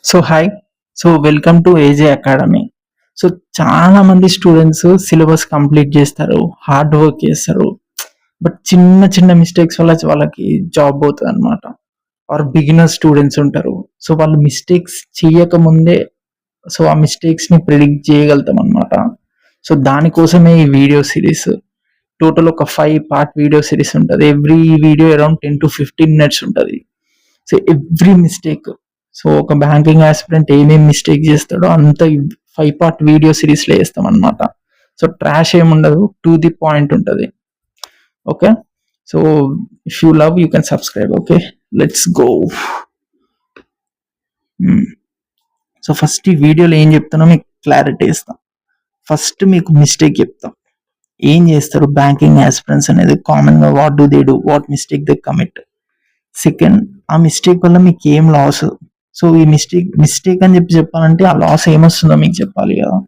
So hi. So welcome to ఏజే academy. So చాలా మంది students syllabus complete చేస్తారు, hard work చేస్తారు. బట్ చిన్న చిన్న మిస్టేక్స్ వల్ల వాళ్ళకి జాబ్ పోతుంది అనమాట. ఆర్ బిగినర్ స్టూడెంట్స్ ఉంటారు. సో వాళ్ళు మిస్టేక్స్ చేయక ముందే సో ఆ మిస్టేక్స్ ని ప్రిడిక్ట్ చేయగలుగుతాం అనమాట. సో దానికోసమే ఈ వీడియో సిరీస్. టోటల్ ఒక 5 పార్ట్ వీడియో సిరీస్ ఉంటుంది. Every video around 10 to 15 minutes ఉంటుంది. సో ఎవ్రీ మిస్టేక్, సో ఒక బ్యాంకింగ్ ఆస్పిరెంట్ ఏమేమి మిస్టేక్ చేస్తాడో అంత 5 పార్ట్ వీడియో సిరీస్ లో వేస్తాం అనమాట. సో ట్రాష్ ఏముండదు, టు ది పాయింట్ ఉంటుంది. Okay, so if you love you can subscribe. Okay, let's go. So first ఈ వీడియోలో ఏం చెప్తానో మీకు క్లారిటీ ఇస్తాం. ఫస్ట్ మీకు మిస్టేక్ చెప్తాం. ఏం చేస్తారు బ్యాంకింగ్ ఆస్పిరెంట్స్ అనేది కామన్ గా, what do they do, what mistake they commit. Second, ఆ మిస్టేక్ వల్ల మీకు ఏం లాస్. సో ఈ మిస్టేక్ అని చెప్పాలంటే ఆ లాస్ ఏమొస్తుందో మీకు చెప్పాలి కదా.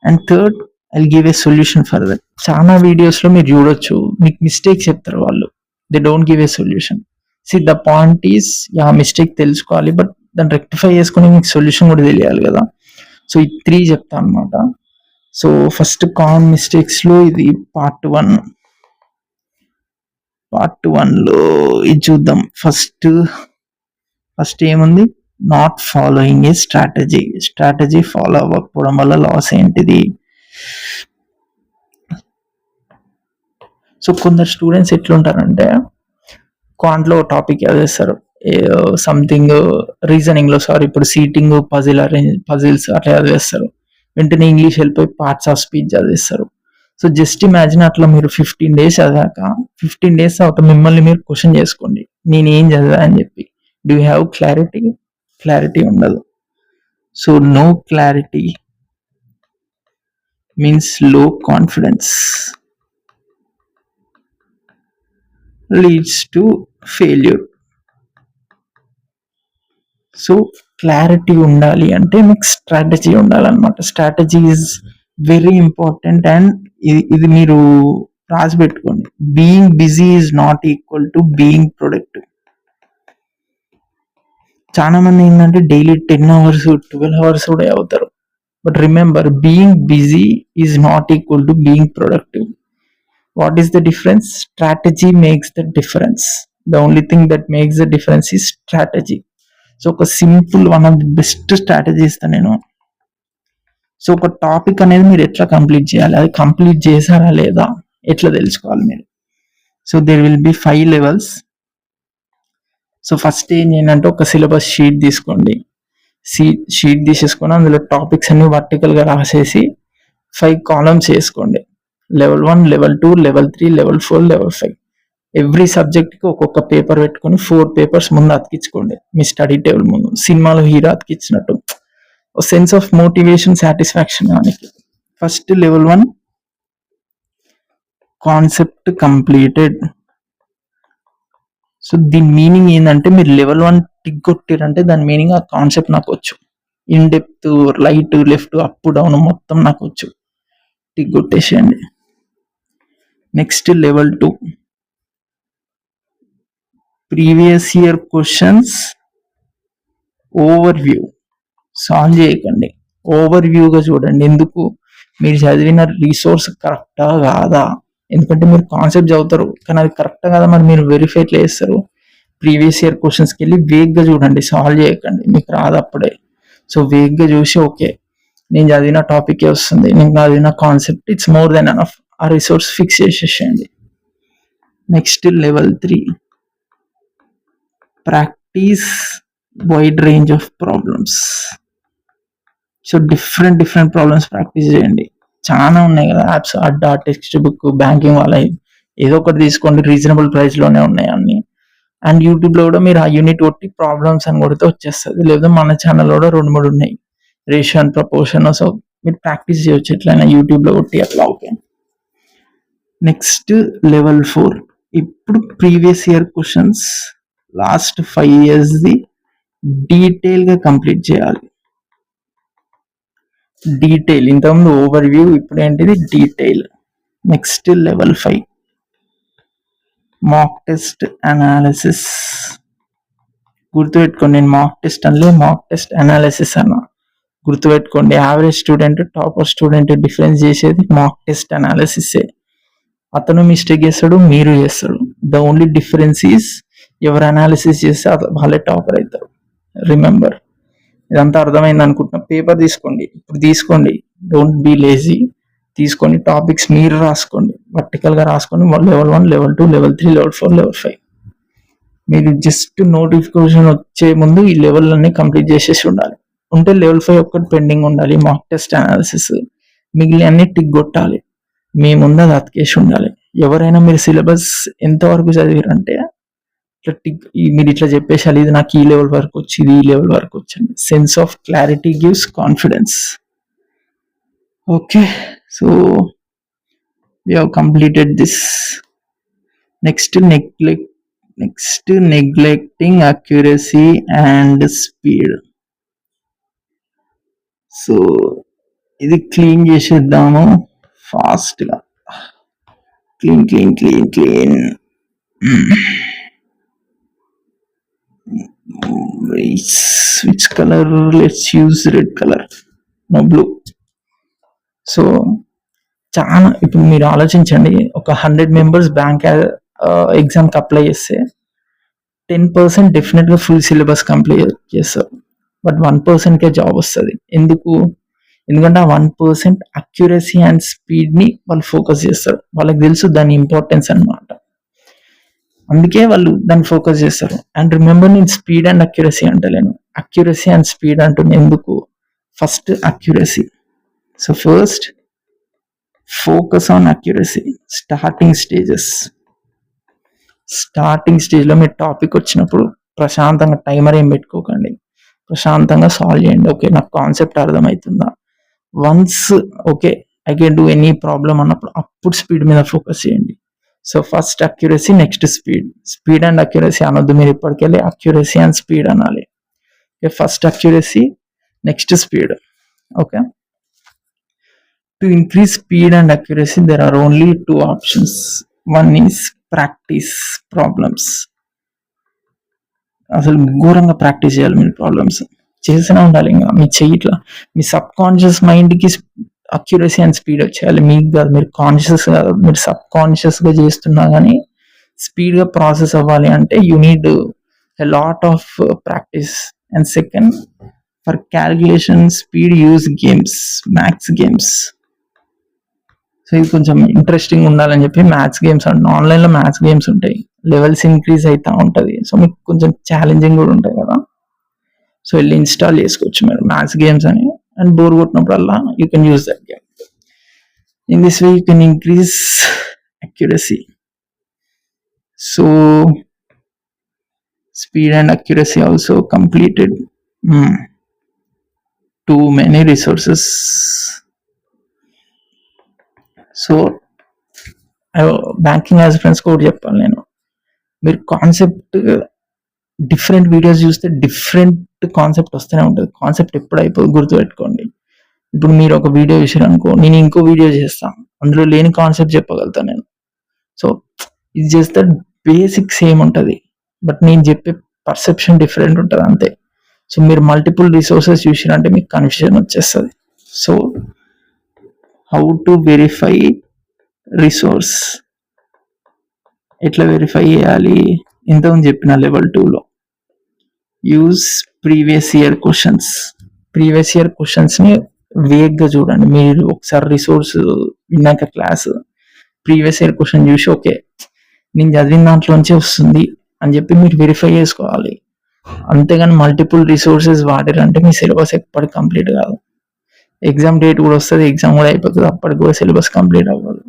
And third, I give a solution for that. చాలా వీడియోస్ లో మీరు చూడొచ్చు, మీకు మిస్టేక్ చెప్తారు వాళ్ళు, they don't give a solution. See the point is, ఆ మిస్టేక్ తెలుసుకోవాలి, బట్ దాన్ని రెక్టిఫై చేసుకుని మీకు సొల్యూషన్ కూడా తెలియాలి కదా. సో ఈ 3 చెప్తా అనమాట. సో ఫస్ట్ కామన్ మిస్టేక్స్ లో ఇది పార్ట్ 1. పార్ట్ 1లో ఇది చూద్దాం. ఫస్ట్ ఏముంది, not following a strategy follow అవ్వకపోవడం వల్ల లాస్ ఏంటిది. సో కొందరు స్టూడెంట్స్ ఎట్లుంటారంటే, క్వాంట్లో టాపిక్ చదివేస్తారు, సంథింగ్ రీజనింగ్ లో, సారీ ఇప్పుడు సీటింగ్, పజిల్స్ అట్లా చదివేస్తారు. వెంటనే ఇంగ్లీష్ వెళ్ళిపోయి పార్ట్స్ ఆఫ్ స్పీచ్ చదివేస్తారు. సో జస్ట్ ఇమాజిన్, అట్లా మీరు 15 days చదివాక 15 days తర్వాత మిమ్మల్ని మీరు క్వశ్చన్ చేసుకోండి, నేను ఏం చదివా అని చెప్పి. డూ యూ హ్యావ్ క్లారిటీ ఉండదు. సో నో క్లారిటీ మీన్స్ లో confidence leads to failure. So clarity ఉండాలి అంటే మీకు స్ట్రాటజీ ఉండాలన్నమాట. Strategy is very important. And ఇది మీరు రాసి పెట్టుకోండి. Being busy is not equal to being productive. చాలా మంది ఏంటంటే డైలీ 10 hours 12 hours కూడా అవుతారు. But remember, being busy is not equal to being productive. What is the difference? Strategy makes the difference. The only thing that makes the difference is strategy. So ఒక simple, one of the best strategy ఇస్తాను నేను. So ఒక topic అనేది మీరు ఎట్లా complete చేయాలి, అది complete చేశారా లేదా ఎట్లా తెలుసుకోవాలి మీరు. So there will be 5 levels. So first ఏం చేయాలంటే, ఒక సిలబస్ షీట్ తీసుకోండి. షీట్ తీసేసుకొని అందులో టాపిక్స్ అన్ని వర్టికల్ గా రాసేసి 5 columns వేసుకోండి. Level 1, level 2, level 3, level 4, level 5. Every subject కి ఒక్కొక్క పేపర్ పెట్టుకొని 4 papers ముందు అతికించుకోండి మీ స్టడీ టేబుల్ ముందు, సినిమాలో హీరో అతికించినట్టు. సెన్స్ ఆఫ్ మోటివేషన్, సాటిస్ఫాక్షన్ దానికి. First level 1 concept completed. So దీని మీనింగ్ ఏంటంటే, మీరు లెవెల్ 1 టిక్ కొట్టారంటే దాని మీనింగ్, ఆ కాన్సెప్ట్ నాకు వచ్చు, in depth, right left, up down మొత్తం నాకు వచ్చు, టిక్ కొట్టేసేయండి. Next level 2 previous year questions overview. Solve చేయకండి, ఓవర్ వ్యూగా చూడండి. ఎందుకు? మీరు చదివిన రిసోర్స్ కరెక్టా కాదా. ఎందుకంటే మీరు కాన్సెప్ట్ చదువుతారు కానీ అది కరెక్టా కాదా, మరి మీరు వెరిఫై ఎట్లా చేస్తారు? ప్రీవియస్ ఇయర్ క్వశ్చన్స్కి వెళ్ళి వేగ్గా చూడండి, సాల్వ్ చేయకండి, మీకు రాదు అప్పుడే. సో వేగ్గా చూసి, ఓకే నేను చదివిన టాపిక్ వస్తుంది, నేను చదివిన concept, it's more than enough, ఆ రిసోర్స్ ఫిక్స్ చేసేసేయండి. Next level 3 practice wide range of problems. So different problems practice చేయండి. చాలా ఉన్నాయి కదా యాప్స్, అడ్డా, టెక్స్ట్ బుక్, బ్యాంకింగ్ వాళ్ళ, ఏదో ఒకటి తీసుకోండి, రీజనబుల్ ప్రైస్ లోనే ఉన్నాయి అన్ని. అండ్ యూట్యూబ్ లో కూడా మీరు ఆ యూనిట్ కొట్టి ప్రాబ్లమ్స్ అని కొడితే వచ్చేస్తుంది. లేదా మన ఛానల్ కూడా 2-3 ఉన్నాయి, రేషియో అండ్ ప్రపోర్షన్. సో మీరు ప్రాక్టీస్ చేయొచ్చు ఎట్లయినా యూట్యూబ్ లో కొట్టి అట్లా. ఓకే, నెక్స్ట్ లెవెల్ 4 ఇప్పుడు previous year questions last 5 years the detail గా కంప్లీట్ చేయాలి. డీటెయిల్, ఇంతకుముందు ఓవర్ వ్యూ, ఇప్పుడు ఏంటిది detail. Next level 5 mock test analysis. గుర్తుపెట్టుకోండి, నేను మాక్ టెస్ట్ అనలే, మాక్ టెస్ట్ అనాలిసిస్ అన్నా. గుర్తుపెట్టుకోండి, average student topper student difference చేసేది మాక్ టెస్ట్ అనాలిసిస్. అతను మిస్టేక్ చేస్తాడు, మీరు చేస్తాడు. ద ఓన్లీ డిఫరెన్స్ ఈస్ ఎవరు అనాలిసిస్ చేస్తే వాళ్ళే టాపర్ అవుతారు. రిమెంబర్, ఇదంతా అర్థమైంది అనుకుంటున్నా. పేపర్ తీసుకోండి, ఇప్పుడు తీసుకోండి. Don't be lazy. తీసుకొని టాపిక్స్ మీరు రాసుకోండి, వర్టికల్గా రాసుకోండి. Level 1, level 2, level 3, level 4, level 5. మీరు జస్ట్ నోటిఫికేషన్ వచ్చే ముందు ఈ లెవెల్ అన్ని కంప్లీట్ చేసేసి ఉండాలి. ఉంటే లెవెల్ 5 ఒక్కటి పెండింగ్ ఉండాలి, మాక్ టెస్ట్ అనాలిసిస్. మిగిలిన అన్ని టిక్ కొట్టాలి. మీ ముందు అది అతికేసి ఉండాలి. ఎవరైనా మీరు సిలబస్ ఎంతవరకు చదివారంటే ఇట్లా టిక్, మీరు ఇట్లా చెప్పేసాలి, ఇది నాకు ఈ లెవెల్ వరకు వచ్చింది, ఈ లెవెల్ వరకు వచ్చింది. Sense of clarity gives confidence. Okay, so we have completed this. Next, neglecting accuracy and speed. So ఇది క్లీన్ చేసేద్దాము ఫాస్ట్గా. Clean. Which color? Let's use red color. No, blue. So చాలా, ఇప్పుడు మీరు ఆలోచించండి, ఒక 100 మెంబర్స్ బ్యాంక్ ఎగ్జామ్కి అప్లై చేస్తే 10% డెఫినెట్గా ఫుల్ సిలబస్ కంప్లీట్ చేస్తారు. బట్ 1%కే జాబ్ వస్తుంది. ఎందుకంటే ఆ 1% అక్యురసీ అండ్ స్పీడ్ని వాళ్ళు ఫోకస్ చేస్తారు. వాళ్ళకి తెలుసు దాని ఇంపార్టెన్స్ అనమాట. అందుకే వాళ్ళు దాన్ని ఫోకస్ చేస్తారు. అండ్ రిమెంబర్, నేను స్పీడ్ అండ్ అక్యురసీ అంటలేను, అక్యురసీ అండ్ స్పీడ్ అంటున్నా. ఎందుకు? First accuracy. So first focus on accuracy. Starting స్టేజ్లో మీరు టాపిక్ వచ్చినప్పుడు ప్రశాంతంగా, టైమర్ ఏం పెట్టుకోకండి, ప్రశాంతంగా సాల్వ్ చేయండి. ఓకే, నాకు కాన్సెప్ట్ అర్థమవుతుందా? Once okay I can do any problem అన్నప్పుడు అప్పుడు స్పీడ్ మీద ఫోకస్ చేయండి. So first accuracy, next speed and accuracy అనొద్దు. మీరు ఇప్పటికెళ్ళి అక్యురసీ అండ్ స్పీడ్ అనాలి. First accuracy, next speed. Okay, to increase speed and accuracy there are only 2 options. One is practice problems. అసలు ఘోరంగా practice చేయాలి. మీరు problems చేస్తూనే ఉండాలి. ఇంకా మీ చెయ్యిట్లా మీ సబ్ కాన్షియస్ మైండ్కి అక్యురసీ అండ్ స్పీడ్ వచ్చేయాలి. మీకు కాదు, మీరు కాన్షియస్ కాదు, మీరు సబ్ కాన్షియస్గా చేస్తున్నా కానీ స్పీడ్గా ప్రాసెస్ అవ్వాలి అంటే you need a lot of practice. And second, for calculation speed use games, maths games. So ఇది కొంచెం ఇంట్రెస్టింగ్ ఉండాలని చెప్పి మ్యాథ్స్ గేమ్స్ అంటే, ఆన్లైన్లో మ్యాథ్స్ గేమ్స్ ఉంటాయి, లెవెల్స్ ఇంక్రీజ్ అవుతూ ఉంటుంది. సో మీకు కొంచెం ఛాలెంజింగ్ కూడా ఉంటాయి కదా. సో వెళ్ళి ఇన్స్టాల్ చేసుకోవచ్చు మీరు మ్యాథ్స్ గేమ్స్ అని. అండ్ బోర్ కొట్టినప్పుడల్లా you can use that game. In this way you can increase accuracy. So speed and accuracy also completed. Too many resources. So banking aspirants కూడా చెప్పాలి నేను, మీరు కాన్సెప్ట్ డిఫరెంట్ వీడియోస్ చూస్తే different concept వస్తూనే ఉంటుంది. Concept ఎప్పుడు అయిపోయి గుర్తుపెట్టుకోండి. ఇప్పుడు మీరు ఒక వీడియో చూసారు అనుకో, నేను ఇంకో వీడియో చేస్తాను, అందులో లేని కాన్సెప్ట్ చెప్పగలుగుతాను నేను. సో ఇది చేస్తే బేసిక్ సేమ్ ఉంటుంది, బట్ నేను చెప్పే పర్సెప్షన్ డిఫరెంట్ ఉంటుంది అంతే. సో మీరు మల్టిపుల్ రిసోర్సెస్ చూసినంటే మీకు కన్ఫ్యూజన్ వచ్చేస్తుంది. So how to verify resource, ఎట్లా వెరిఫై చేయాలి? ఇంతకుముందు చెప్పిన లెవెల్ 2లో యూజ్ ప్రీవియస్ ఇయర్ క్వశ్చన్స్ని వేగ్గా చూడండి. మీరు ఒకసారి రిసోర్స్ విన్నాక క్లాస్ ప్రీవియస్ ఇయర్ క్వశ్చన్ చూసి ఓకే నేను చదివిన దాంట్లోంచే వస్తుంది అని చెప్పి మీరు వెరిఫై చేసుకోవాలి. అంతేగాని మల్టిపుల్ రిసోర్సెస్ వాడారంటే మీ సిలబస్ ఎప్పటికి కంప్లీట్ కాదు. ఎగ్జామ్ డేట్ కూడా వస్తుంది, ఎగ్జామ్ కూడా అయిపోతుంది, అప్పటికి కూడా సిలబస్ కంప్లీట్ అవ్వదు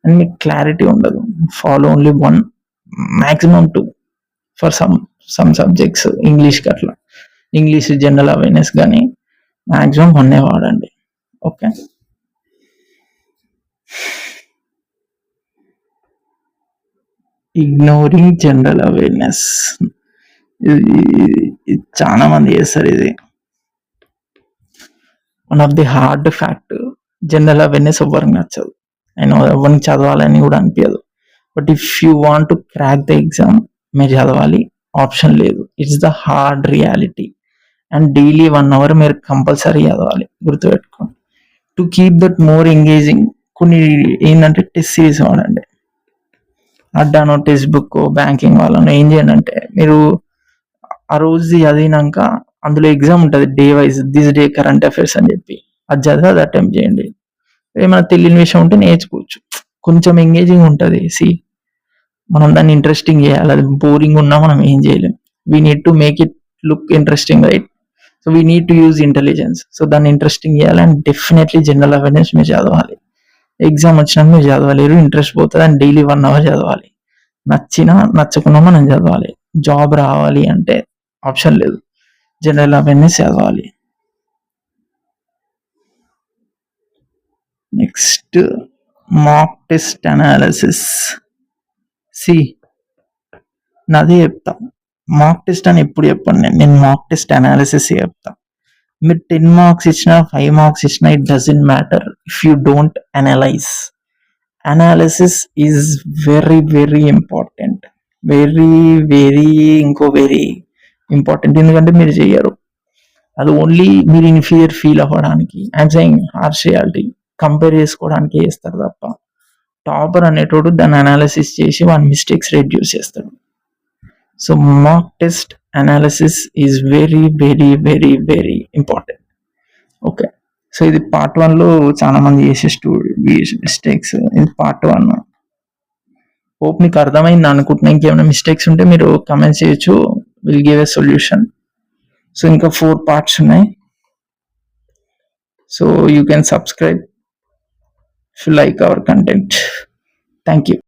అండ్ మీకు క్లారిటీ ఉండదు. Follow only 1, maximum 2 for some subjects. ఇంగ్లీష్కి అట్లా, ఇంగ్లీష్ జనరల్ అవేర్నెస్ కానీ మ్యాక్సిమం 1 వాడండి. ఓకే, ఇగ్నోరింగ్ జనరల్ అవేర్నెస్ చాలా మంది చేస్తారు. ఇది one of the hard fact. General awareness ఎవరికి నచ్చదు, నేను ఎవరిని చదవాలని కూడా అనిపించదు. But if you want to crack the exam మీరు చదవాలి. ఆప్షన్ లేదు. It's the hard reality. And daily 1 hour మీరు కంపల్సరీ చదవాలి, గుర్తుపెట్టుకోండి. To keep that more engaging కొన్ని ఏంటంటే టెస్ట్ సిరీస్ వాడండి. అడ్డానో, టెక్స్ట్ బుక్, బ్యాంకింగ్ వాళ్ళను ఏం చేయండి అంటే, మీరు ఆ రోజు చదివినాక అందులో ఎగ్జామ్ ఉంటుంది day wise, this day current affairs అని చెప్పి, అది చదివి అది అటెంప్ట్ చేయండి. ఏమైనా తెలియని విషయం ఉంటే నేర్చుకోవచ్చు. కొంచెం ఎంగేజింగ్ ఉంటుంది. మనం దాన్ని ఇంట్రెస్టింగ్ చేయాలి. అది బోరింగ్ ఉన్నా మనం ఏం చేయలేం. We need to make it look interesting, right? So we need to use intelligence. So దాన్ని ఇంట్రెస్టింగ్ చేయాలి. అండ్ డెఫినెట్లీ జనరల్ అవేర్నెస్ మీరు చదవాలి. ఎగ్జామ్ వచ్చినాక మీరు చదవలేరు, ఇంట్రెస్ట్ పోతుంది. అండ్ డైలీ 1 hour చదవాలి. నచ్చినా నచ్చకున్నా మనం చదవాలి. జాబ్ రావాలి అంటే ఆప్షన్ లేదు, జనరల్ అవేర్నెస్ చదవాలి. Next, mock test analysis. నాదే చెప్తా. మాక్ టెస్ట్ అని ఎప్పుడు చెప్పండి, నేను మాక్ టెస్ట్ అనాలిసిస్ చెప్తా. మీరు 10 marks ఇచ్చినా 5 marks ఇచ్చినా it doesn't matter if you don't analyse. Analysis is very very important. Very important. ఎందుకంటే మీరు చెయ్యరు, అది ఓన్లీ మీరు ఇన్ఫీరియర్ ఫీల్ అవ్వడానికి, I'm saying harsh reality, compare చేసుకోవడానికి చేస్తారు తప్ప. టాపర్ అనేటోడు దాన్ని అనాలిసిస్ చేసి వాని మిస్టేక్స్ రెడ్యూస్ చేస్తాడు. So mock test analysis is very important. Okay, so ఇది పార్ట్ 1లో చాలా మంది చేసే మిస్టేక్స్. ఇది పార్ట్ 1. హోప్ మీకు అర్థమైంది అనుకుంటున్నా. ఇంకేమైనా మిస్టేక్స్ ఉంటే మీరు కమెంట్ చేయొచ్చు, will give a solution. So ఇంకా 4 parts ఉన్నాయి. So you can subscribe if you like our content. Thank you.